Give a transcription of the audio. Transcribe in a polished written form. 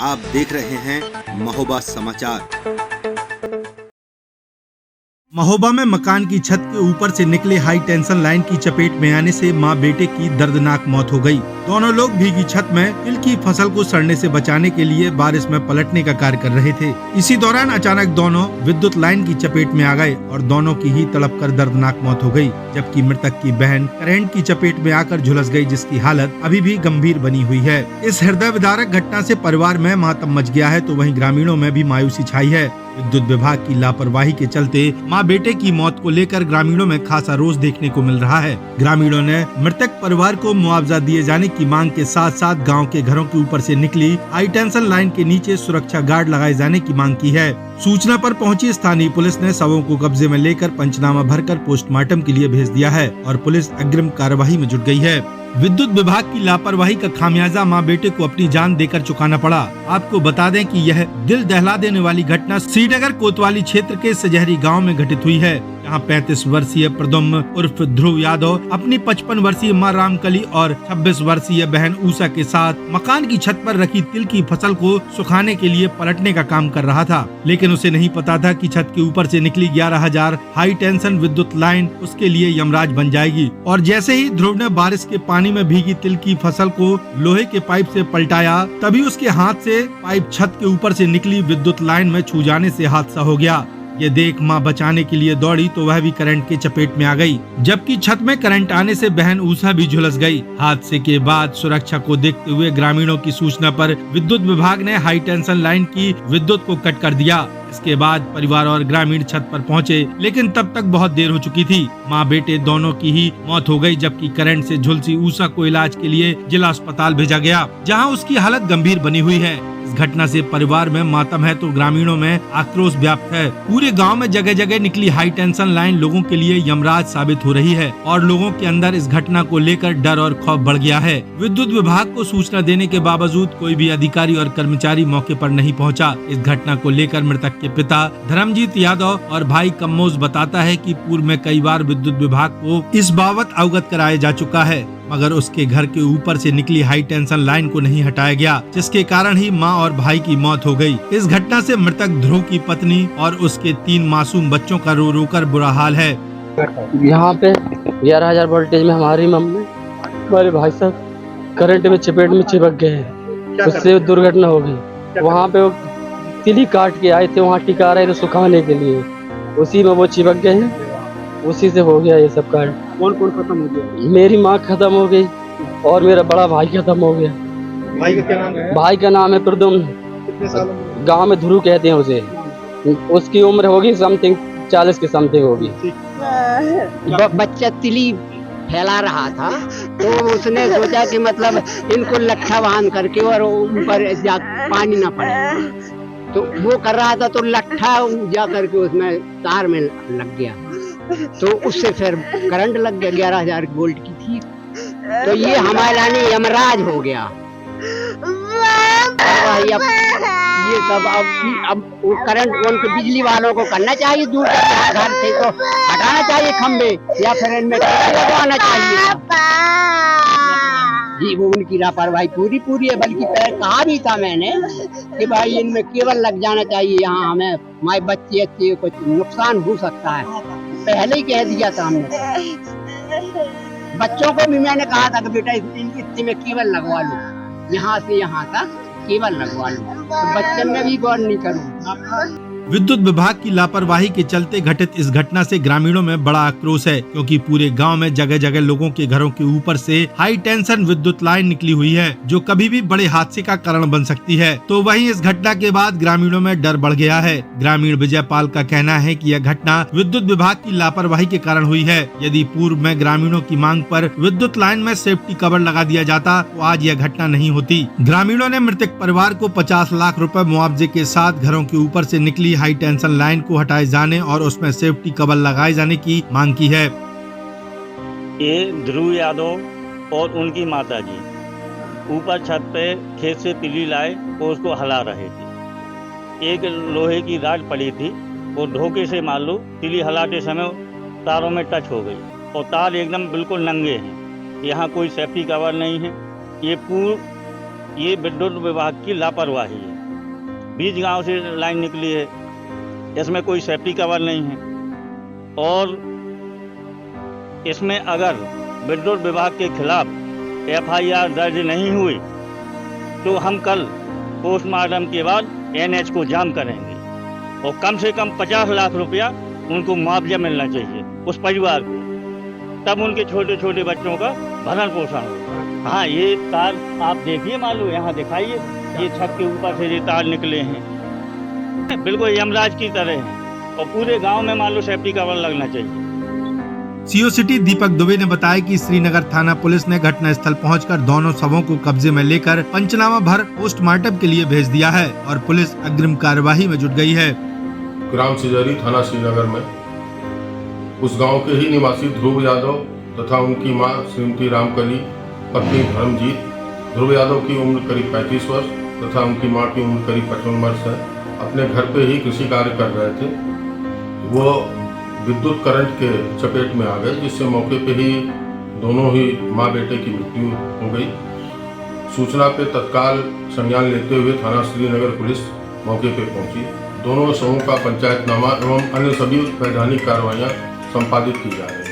आप देख रहे हैं महोबा समाचार। महोबा में मकान की छत के ऊपर से निकले हाई टेंशन लाइन की चपेट में आने से मां बेटे की दर्दनाक मौत हो गई। दोनों लोग भीगी छत में तिल की फसल को सड़ने से बचाने के लिए बारिश में पलटने का कार्य कर रहे थे। इसी दौरान अचानक दोनों विद्युत लाइन की चपेट में आ गए और दोनों की ही तड़प कर दर्दनाक मौत हो गई, जबकि मृतक की बहन करंट की चपेट में आकर झुलस गई, जिसकी हालत अभी भी गंभीर बनी हुई है। इस हृदय विदारक घटना से परिवार में मातम मच गया है, तो वहीं ग्रामीणों में भी मायूसी छाई है। विद्युत विभाग की लापरवाही के चलते मां बेटे की मौत को लेकर ग्रामीणों में खासा रोष देखने को मिल रहा है। ग्रामीणों ने मृतक परिवार को मुआवजा दिए जाने की मांग के साथ साथ गांव के घरों के ऊपर से निकली हाई टेंशन लाइन के नीचे सुरक्षा गार्ड लगाए जाने की मांग की है। सूचना पर पहुंची स्थानीय पुलिस ने शवों को कब्जे में लेकर पंचनामा भरकर पोस्टमार्टम के लिए भेज दिया है और पुलिस अग्रिम कार्यवाही में जुट गई है। विद्युत विभाग की लापरवाही का खामियाजा मां बेटे को अपनी जान देकर चुकाना पड़ा। आपको बता दें कि यह दिल दहला देने वाली घटना श्रीनगर कोतवाली क्षेत्र के सजहरी गांव में घटित हुई है, जहां 35 वर्षीय प्रद्युम्न उर्फ ध्रुव यादव अपनी 55 वर्षीय मां रामकली और 26 वर्षीय बहन उषा के साथ मकान की छत पर रखी तिल की फसल को सुखाने के लिए पलटने का काम कर रहा था, लेकिन उसे नहीं पता था कि छत के ऊपर से निकली 11,000 हाई टेंशन विद्युत लाइन उसके लिए यमराज बन जाएगी। और जैसे ही ध्रुव ने बारिश के पानी में भीगी तिल की फसल को लोहे के पाइप से पलटाया, तभी उसके हाथ से पाइप छत के ऊपर से निकली विद्युत लाइन में छू जाने से हादसा हो गया। ये देख मां बचाने के लिए दौड़ी तो वह भी करंट के चपेट में आ गई, जबकि छत में करंट आने से बहन उषा भी झुलस गई। हादसे के बाद सुरक्षा को देखते हुए ग्रामीणों की सूचना पर विद्युत विभाग ने हाई टेंशन लाइन की विद्युत को कट कर दिया। इसके बाद परिवार और ग्रामीण छत पर पहुंचे, लेकिन तब तक बहुत देर हो चुकी थी। मां बेटे दोनों की ही मौत हो गई, जबकि करंट से झुलसी उषा को इलाज के लिए जिला अस्पताल भेजा गया, जहां उसकी हालत गंभीर बनी हुई है। इस घटना से परिवार में मातम है तो ग्रामीणों में आक्रोश व्याप्त है। पूरे गांव में जगह जगह निकली हाई टेंशन लाइन लोगों के लिए यमराज साबित हो रही है और लोगों के अंदर इस घटना को लेकर डर और खौफ बढ़ गया है। विद्युत विभाग को सूचना देने के बावजूद कोई भी अधिकारी और कर्मचारी मौके पर नहीं पहुंचा। इस घटना को लेकर मृतक के पिता धर्मजीत यादव और भाई कम्मोज बताता है कि पूर्व में कई बार विद्युत विभाग को इस बाबत अवगत कराया जा चुका है, मगर उसके घर के ऊपर से निकली हाई टेंशन लाइन को नहीं हटाया गया, जिसके कारण ही मां और भाई की मौत हो गई। इस घटना से मृतक ध्रुव की पत्नी और उसके 3 मासूम बच्चों का रो रो कर बुरा हाल है। यहाँ पे 11,000 वोल्टेज में हमारी मम्मी हमारे भाई साहब करंट में चपेट में चिपक गए हैं, उससे दुर्घटना हो गई। वहाँ पे वो तिली काट के आए थे, वहाँ टिका रहे थे सुखाने के लिए, उसी में वो चिपक गए हैं, उसी से हो गया ये सब कांड। कौन कौन खत्म हो गया? मेरी माँ खत्म हो गई और मेरा बड़ा भाई खत्म हो गया। भाई का क्या नाम है? भाई का नाम है प्रद्युम्न, कितने सालों में? गांव में ध्रुव कहते हैं उसे। उसकी उम्र होगी समथिंग 40 की समथिंग होगी। बच्चा तिली फैला रहा था तो उसने सोचा कि मतलब इनको लट्ठा बांध करके और ऊपर पानी ना पड़े, तो वो कर रहा था तो लट्ठा जा करके उसमें तार में लग गया, तो उससे फिर करंट लग गया। 11,000 वोल्ट की थी, तो ये हमारे लाने यमराज हो गया। अब ये सब अब वो करंट उनको बिजली वालों को करना चाहिए, दूर घर से तो हटाना चाहिए खंबे, या फिर इनमें लगवाना चाहिए जी। वो उनकी लापरवाही पूरी है, बल्कि पहले कहा भी था मैंने कि भाई इनमें केवल लग जाना चाहिए, यहाँ हमें हमारे बच्चे अच्छे कुछ नुकसान हो सकता है, पहले ही कह दिया था हमने। बच्चों को भी मैंने कहा था कि बेटा इतने में केवल लगवा लो, यहाँ से यहाँ तक केवल लगवा लो, तो बच्चन में भी गौर नहीं करूँ। विद्युत विभाग की लापरवाही के चलते घटित इस घटना से ग्रामीणों में बड़ा आक्रोश है, क्योंकि पूरे गांव में जगह जगह लोगों के घरों के ऊपर से हाई टेंशन विद्युत लाइन निकली हुई है, जो कभी भी बड़े हादसे का कारण बन सकती है। तो वहीं इस घटना के बाद ग्रामीणों में डर बढ़ गया है। ग्रामीण विजय पाल का कहना है कि यह घटना विद्युत विभाग की लापरवाही के कारण हुई है। यदि पूर्व में ग्रामीणों की मांग पर विद्युत लाइन में सेफ्टी कवर लगा दिया जाता तो आज यह घटना नहीं होती। ग्रामीणों ने मृतक परिवार को 50 लाख रुपए मुआवजे के साथ घरों के ऊपर से निकली हाई टेंशन लाइन को हटाए जाने और उसमें सेफ्टी कवर लगाए जाने की मांग की है। ये ध्रुव यादव और उनकी माताजी ऊपर छत पे खेत से तिली लाए और उसको हिला रहे थे। एक लोहे की राड पड़ी थी, वो धोखे से मान लो तिली हिलाते समय तारों में टच हो गई और तार एकदम बिल्कुल नंगे हैं। यहाँ कोई सेफ्टी कवर नहीं है। ये पूर्व ये विद्युत विभाग की लापरवाही है। बीच गांव से लाइन निकली है, इसमें कोई सेफ्टी कवर नहीं है, और इसमें अगर विद्युत विभाग के खिलाफ FIR दर्ज नहीं हुई तो हम कल पोस्टमार्टम के बाद NH को जाम करेंगे और कम से कम 50 लाख रुपया उनको मुआवजा मिलना चाहिए उस परिवार को, तब उनके छोटे छोटे बच्चों का भरण पोषण हो। हाँ, ये तार आप देखिए, मालूम यहाँ दिखाइए, ये छत के ऊपर से ये तार निकले हैं, बिल्कुल यमराज की तरह हैं, और पूरे गांव में मान लो सेफ्टी कवर लगना चाहिए। सीओ सिटी दीपक दुबे ने बताया कि श्रीनगर थाना पुलिस ने घटनास्थल पहुंचकर दोनों शवों को कब्जे में लेकर पंचनामा भर पोस्टमार्टम के लिए भेज दिया है और पुलिस अग्रिम कार्यवाही में जुट गई है। ग्राम सिजरी थाना श्रीनगर में उस गांव के ही निवासी ध्रुव यादव तथा उनकी मां श्रीमती रामकली, पत्नी धर्मजीत। ध्रुव यादव की उम्र करीब 35 वर्ष तथा उनकी मां की उम्र करीब 55 वर्ष है। अपने घर पे ही कृषि कार्य कर रहे थे। वो विद्युत करंट के चपेट में आ गए, जिससे मौके पे ही दोनों ही मां बेटे की मृत्यु हो गई। सूचना पे तत्काल संज्ञान लेते हुए थाना श्रीनगर पुलिस मौके पे पहुंची। दोनों शवों का पंचायतनामा एवं अन्य सभी वैधानिक कार्रवाइयां संपादित की जा रही हैं।